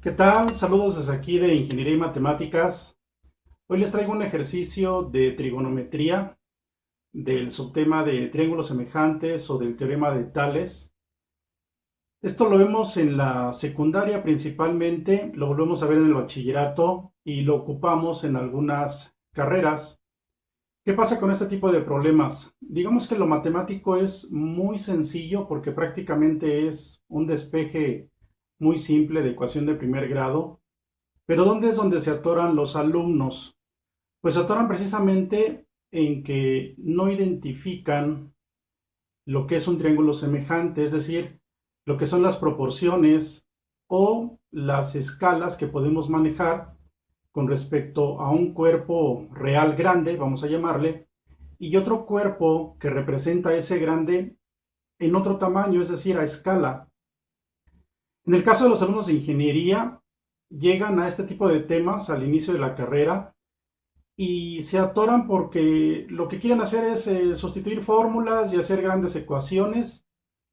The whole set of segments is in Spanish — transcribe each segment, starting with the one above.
¿Qué tal? Saludos desde aquí de Ingeniería y Matemáticas. Hoy les traigo un ejercicio de trigonometría del subtema de triángulos semejantes o del teorema de Tales. Esto lo vemos en la secundaria principalmente, lo volvemos a ver en el bachillerato y lo ocupamos en algunas carreras. ¿Qué pasa con este tipo de problemas? Digamos que lo matemático es muy sencillo porque prácticamente es un despeje muy simple de ecuación de primer grado. Pero ¿dónde es donde se atoran los alumnos? Pues se atoran precisamente en que no identifican lo que es un triángulo semejante, es decir, lo que son las proporciones o las escalas que podemos manejar con respecto a un cuerpo real grande, vamos a llamarle, y otro cuerpo que representa ese grande en otro tamaño, es decir, a escala. En el caso de los alumnos de ingeniería, llegan a este tipo de temas al inicio de la carrera y se atoran porque lo que quieren hacer es sustituir fórmulas y hacer grandes ecuaciones,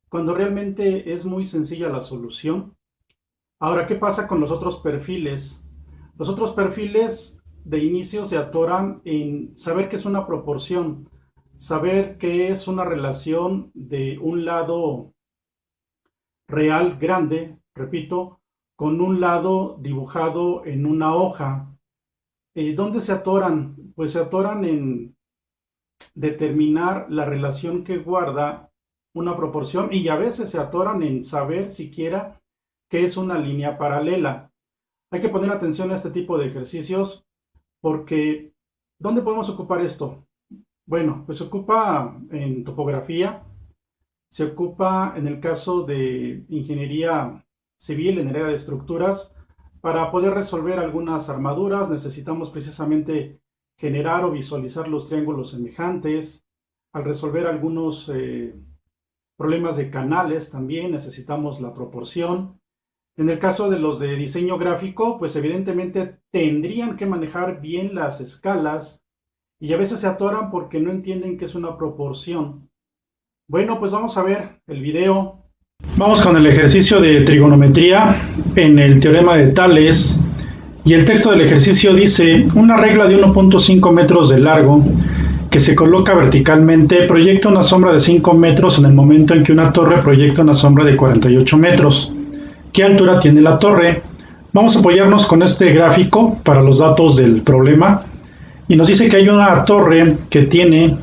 cuando realmente es muy sencilla la solución. Ahora, ¿qué pasa con los otros perfiles? Los otros perfiles de inicio se atoran en saber qué es una proporción, saber qué es una relación de un lado real grande, repito, con un lado dibujado en una hoja. ¿Dónde se atoran? Pues se atoran en determinar la relación que guarda una proporción y a veces se atoran en saber siquiera qué es una línea paralela. Hay que poner atención a este tipo de ejercicios porque ¿dónde podemos ocupar esto? Bueno, pues se ocupa en topografía, se ocupa en el caso de ingeniería civil, en el área de estructuras. Para poder resolver algunas armaduras necesitamos precisamente generar o visualizar los triángulos semejantes. Al resolver algunos problemas de canales también necesitamos la proporción. En el caso de los de diseño gráfico, pues evidentemente tendrían que manejar bien las escalas y a veces se atoran porque no entienden qué es una proporción. Bueno, pues vamos a ver el video. Vamos con el ejercicio de trigonometría en el teorema de Tales. Y el texto del ejercicio dice: una regla de 1.5 metros de largo que se coloca verticalmente proyecta una sombra de 5 metros en el momento en que una torre proyecta una sombra de 48 metros. ¿Qué altura tiene la torre? Vamos a apoyarnos con este gráfico para los datos del problema. Y nos dice que hay una torre que tiene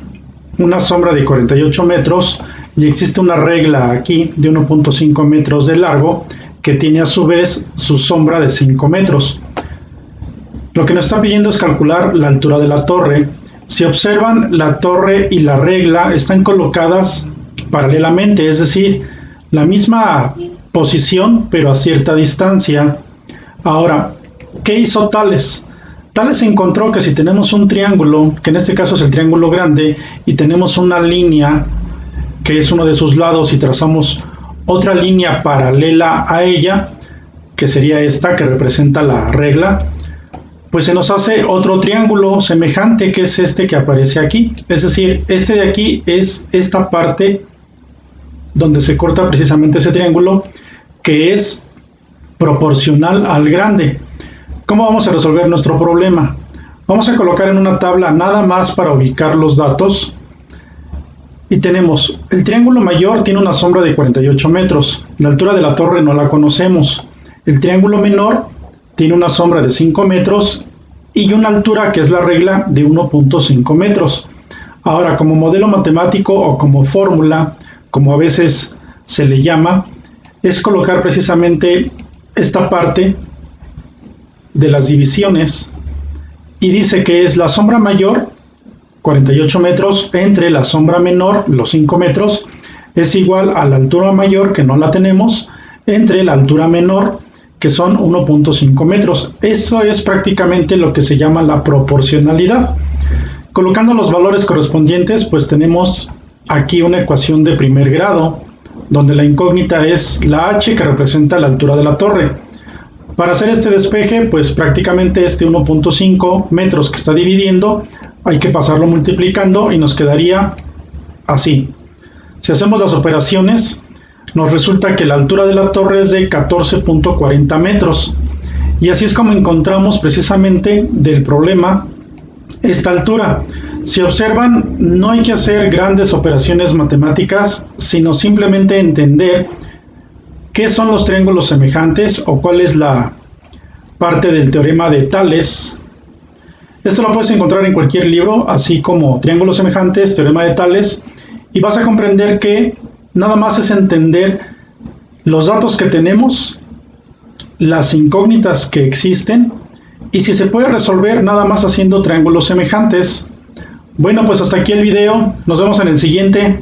una sombra de 48 metros y existe una regla aquí de 1.5 metros de largo que tiene a su vez su sombra de 5 metros. Lo que nos está pidiendo es calcular la altura de la torre. Si observan, la torre y la regla están colocadas paralelamente, es decir, la misma posición pero a cierta distancia. Ahora, ¿qué hizo Tales? Tales encontró que si tenemos un triángulo, que en este caso es el triángulo grande, y tenemos una línea que es uno de sus lados y trazamos otra línea paralela a ella, que sería esta que representa la regla, pues se nos hace otro triángulo semejante, que es este que aparece aquí. Es decir, este de aquí es esta parte donde se corta precisamente ese triángulo, que es proporcional al grande. ¿Cómo vamos a resolver nuestro problema? Vamos a colocar en una tabla nada más para ubicar los datos. Y tenemos, el triángulo mayor tiene una sombra de 48 metros. La altura de la torre no la conocemos. El triángulo menor tiene una sombra de 5 metros y una altura, que es la regla, de 1.5 metros. Ahora, como modelo matemático o como fórmula, como a veces se le llama, es colocar precisamente esta parte de las divisiones y dice que es la sombra mayor, 48 metros, entre la sombra menor, los 5 metros, es igual a la altura mayor, que no la tenemos, entre la altura menor, que son 1.5 metros. Eso es prácticamente lo que se llama la proporcionalidad. Colocando los valores correspondientes, pues tenemos aquí una ecuación de primer grado, donde la incógnita es la h, que representa la altura de la torre. Para hacer este despeje, pues prácticamente este 1.5 metros que está dividiendo, hay que pasarlo multiplicando y nos quedaría así. Si hacemos las operaciones, nos resulta que la altura de la torre es de 14.40 metros. Y así es como encontramos precisamente del problema esta altura. Si observan, no hay que hacer grandes operaciones matemáticas, sino simplemente entender qué son los triángulos semejantes o cuál es la parte del teorema de Tales. Esto lo puedes encontrar en cualquier libro, así como triángulos semejantes, teorema de Tales, y vas a comprender que nada más es entender los datos que tenemos, las incógnitas que existen, y si se puede resolver nada más haciendo triángulos semejantes. Bueno, pues hasta aquí el video, nos vemos en el siguiente.